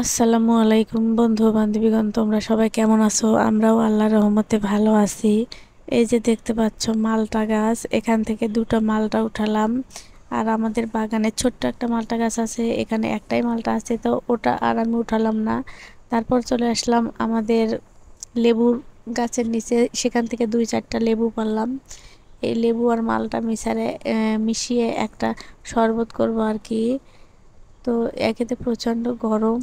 আসসালামু আলাইকুম বন্ধু বান্ধবীগণ, তোমরা সবাই কেমন আছো? আমরাও আল্লাহর রহমতে ভালো আছি। এই যে দেখতে পাচ্ছ মালটা গাছ, এখান থেকে দুটো মালটা উঠালাম। আর আমাদের বাগানে ছোট্ট একটা মালটা গাছ আছে, এখানে একটাই মালটা আছে, তো ওটা আর আমি উঠালাম না। তারপর চলে আসলাম আমাদের লেবুর গাছের নিচে, সেখান থেকে 2-4টা লেবু পারলাম। এই লেবু আর মালটা মিশিয়ে একটা শরবত করব আর কি। তো একেতে প্রচণ্ড গরম,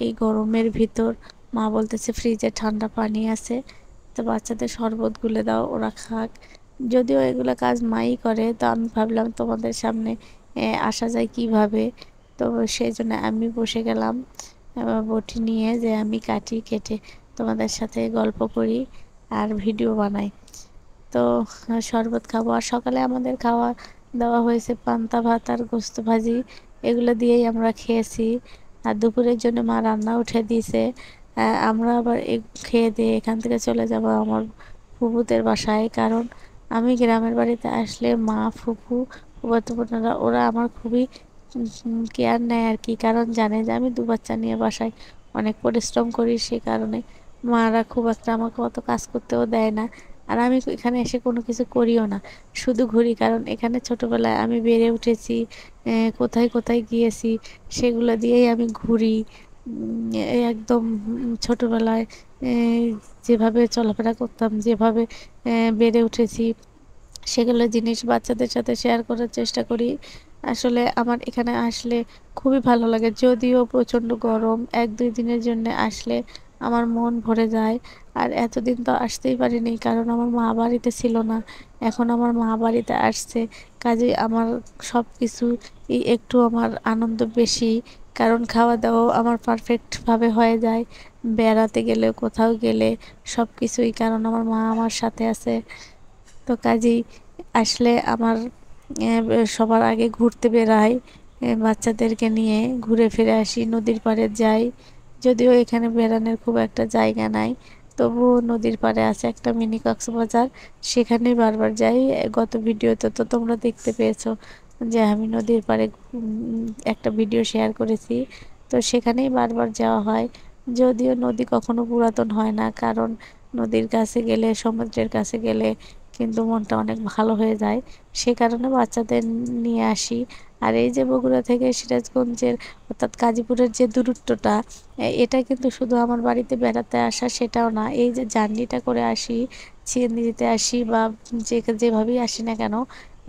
এই গরমের ভিতর মা বলতেছে ফ্রিজে ঠান্ডা পানি আছে, তো বাচ্চাদের শরবত গুলে দাও, ওরা খাক। যদিও এগুলো কাজ মাই করে, তো আমি ভাবলাম তোমাদের সামনে আসা যায় কিভাবে। তো সেই জন্য আমি বসে গেলাম বটি নিয়ে, যে আমি কাটি, কেটে তোমাদের সাথে গল্প করি আর ভিডিও বানাই। তো শরবত খাবো। আর সকালে আমাদের খাওয়া দাওয়া হয়েছে পান্তা ভাত আর গোস্ত ভাজি, এগুলো দিয়েই আমরা খেয়েছি। আর দুপুরের জন্য মা রান্না উঠে দিয়েছে। আমরা আবার খেয়ে দিয়ে এখান থেকে চলে যাব আমার ফুফুদের বাসায়, কারণ আমি গ্রামের বাড়িতে আসলে মা, ফুফু, ফুফাতো বোনেরা ওরা আমার খুবই কেয়ার নেয় আর কি, কারণ জানে যে আমি 2 বাচ্চা নিয়ে বাসায় অনেক পরিশ্রম করি, সে কারণে মারা খুব একটা আমাকে অত কাজ করতেও দেয় না। আর আমি এখানে এসে কোনো কিছু করিও না, শুধু ঘুরি, কারণ এখানে ছোটবেলায় আমি বেড়ে উঠেছি, কোথায় কোথায় গিয়েছি সেগুলো দিয়েই আমি ঘুরি। এই একদম ছোটবেলায় যেভাবে চলাফেরা করতাম, যেভাবে বেড়ে উঠেছি, সেগুলো জিনিস বাচ্চাদের সাথে শেয়ার করার চেষ্টা করি। আসলে আমার এখানে আসলে খুবই ভালো লাগে, যদিও প্রচণ্ড গরম, 1-2 দিনের জন্য আসলে আমার মন ভরে যায়। আর এতদিন তো আসতেই পারিনি, কারণ আমার মা বাড়িতে ছিল না। এখন আমার মা বাড়িতে আসছে, কাজে আমার সব কিছু একটু আমার আনন্দ বেশি, কারণ খাওয়া দাওয়াও আমার পারফেক্টভাবে হয়ে যায়। বেড়াতে গেলে, কোথাও গেলে সব কিছুই, কারণ আমার মা আমার সাথে আছে। তো কাজেই আসলে আমার সবার আগে ঘুরতে বেরাই, বাচ্চাদেরকে নিয়ে ঘুরে ফিরে আসি, নদীর পাড়ে যাই। যদিও এখানে বেড়ানোর খুব একটা জায়গা নাই, তবুও নদীর পাড়ে আছে একটা মিনি কক্সবাজার, সেখানে বারবার যাই। গত ভিডিওতে তো তোমরা দেখতে পেয়েছো যে আমি নদীর পাড়ে একটা ভিডিও শেয়ার করেছি, তো সেখানেই বারবার যাওয়া হয়। যদিও নদী কখনো পুরাতন হয় না, কারণ নদীর কাছে গেলে, সমুদ্রের কাছে গেলে কিন্তু মনটা অনেক ভালো হয়ে যায়, সে কারণে বাচ্চাদের নিয়ে আসি। আর এই যে বগুড়া থেকে সিরাজগঞ্জের অর্থাৎ গাজীপুরের যে দূরত্বটা, এটা কিন্তু শুধু আমার বাড়িতে বেড়াতে আসা সেটাও না, এই যে জার্নিটা করে আসি, সিএনজিতে আসি বা যেভাবেই আসি না কেন,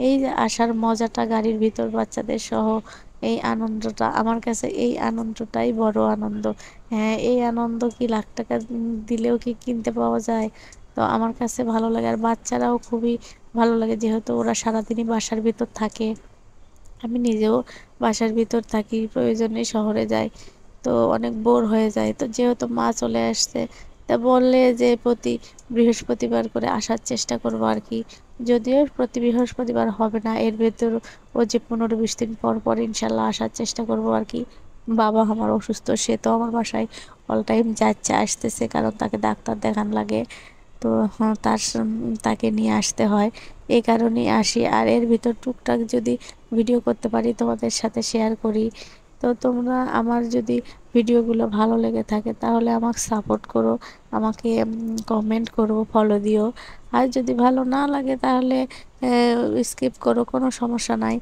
এই যে আসার মজাটা গাড়ির ভিতর বাচ্চাদের সহ, এই আনন্দটা আমার কাছে, এই আনন্দটাই বড় আনন্দ। হ্যাঁ, এই আনন্দ কি লাখ টাকা দিলেও কি কিনতে পাওয়া যায়? তো আমার কাছে ভালো লাগে, আর বাচ্চারাও খুবই ভালো লাগে, যেহেতু ওরা সারাদিনই বাসার ভিতর থাকে। আমি নিজেও বাসার ভিতর থাকি, প্রয়োজনে শহরে যাই, তো অনেক বোর হয়ে যায়। তো যেহেতু মা চলে আসছে, তা বললে যে প্রতি বৃহস্পতিবার করে আসার চেষ্টা করব আর কি। যদিও প্রতি বৃহস্পতিবার হবে না, এর ভেতর ও যে 15-20 দিন পর পর ইনশাল্লাহ আসার চেষ্টা করব আর কি। বাবা আমার অসুস্থ, সে তো আমার বাসায় অল টাইম যাচ্ছে আসতেছে, কারণ তাকে ডাক্তার দেখান লাগে। তো তাকে নিয়ে আসতে হয়, এই কারণেই আসি। আর এর ভিতর টুকটাক যদি ভিডিও করতে পারি তোমাদের সাথে শেয়ার করি। তো তোমরা আমার যদি ভিডিওগুলো ভালো লেগে থাকে তাহলে আমাকে সাপোর্ট করো, আমাকে কমেন্ট করো, ফলো দিও। আর যদি ভালো না লাগে তাহলে স্কিপ করো, কোনো সমস্যা নাই।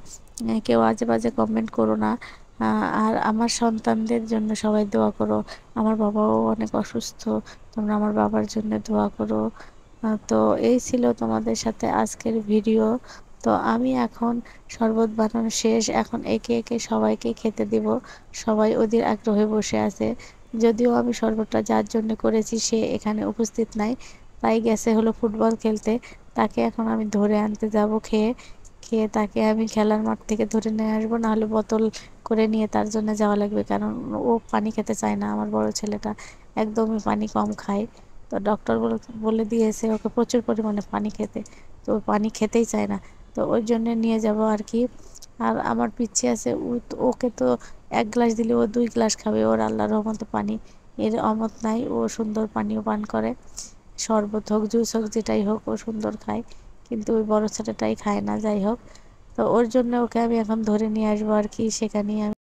কেউ আজে বাজে কমেন্ট করো না। আর আমার সন্তানদের জন্য সবাই দোয়া করো, আমার বাবাও অনেক অসুস্থ, তোমরা আমার বাবার জন্য দোয়া করো। তো এই ছিল তোমাদের সাথে আজকের ভিডিও। তো আমি এখন শরবত বানানো শেষ, এখন একে একে সবাইকে খেতে দিব। সবাই ওদের আগ্রহে বসে আছে, যদিও আমি শরবতটা যার জন্য করেছি সে এখানে উপস্থিত নাই, তাই গেছে হলো ফুটবল খেলতে। তাকে এখন আমি ধরে আনতে যাব, খেয়ে খেয়ে তাকে আমি খেলার মাঠ থেকে ধরে নিয়ে আসবো, নাহলে বোতল করে নিয়ে তার জন্য যাওয়া লাগবে, কারণ ও পানি খেতে চায় না, আমার বড় ছেলেটা একদমই পানি কম খায়। তো ডক্টর বলে দিয়েছে ওকে প্রচুর পরিমাণে পানি খেতে, তো ও পানি খেতেই চায় না, তো ওই জন্য নিয়ে যাব আর কি। আর আমার পিচ্ছি আছে, ওকে তো 1 গ্লাস দিলে ও 2 গ্লাস খাবে, ওর আল্লাহর রহমতে পানি এর অমত নাই, ও সুন্দর পানীয় পান করে, শরবত হোক, জুস হোক, যেটাই হোক ও সুন্দর খায়। কিন্তু ওই বড় ছেলেটাই খায় না, যাই হোক। তো ওর জন্য ওকে আমি এখন ধরে নিয়ে আসবো আর কি, সেখানেই আমি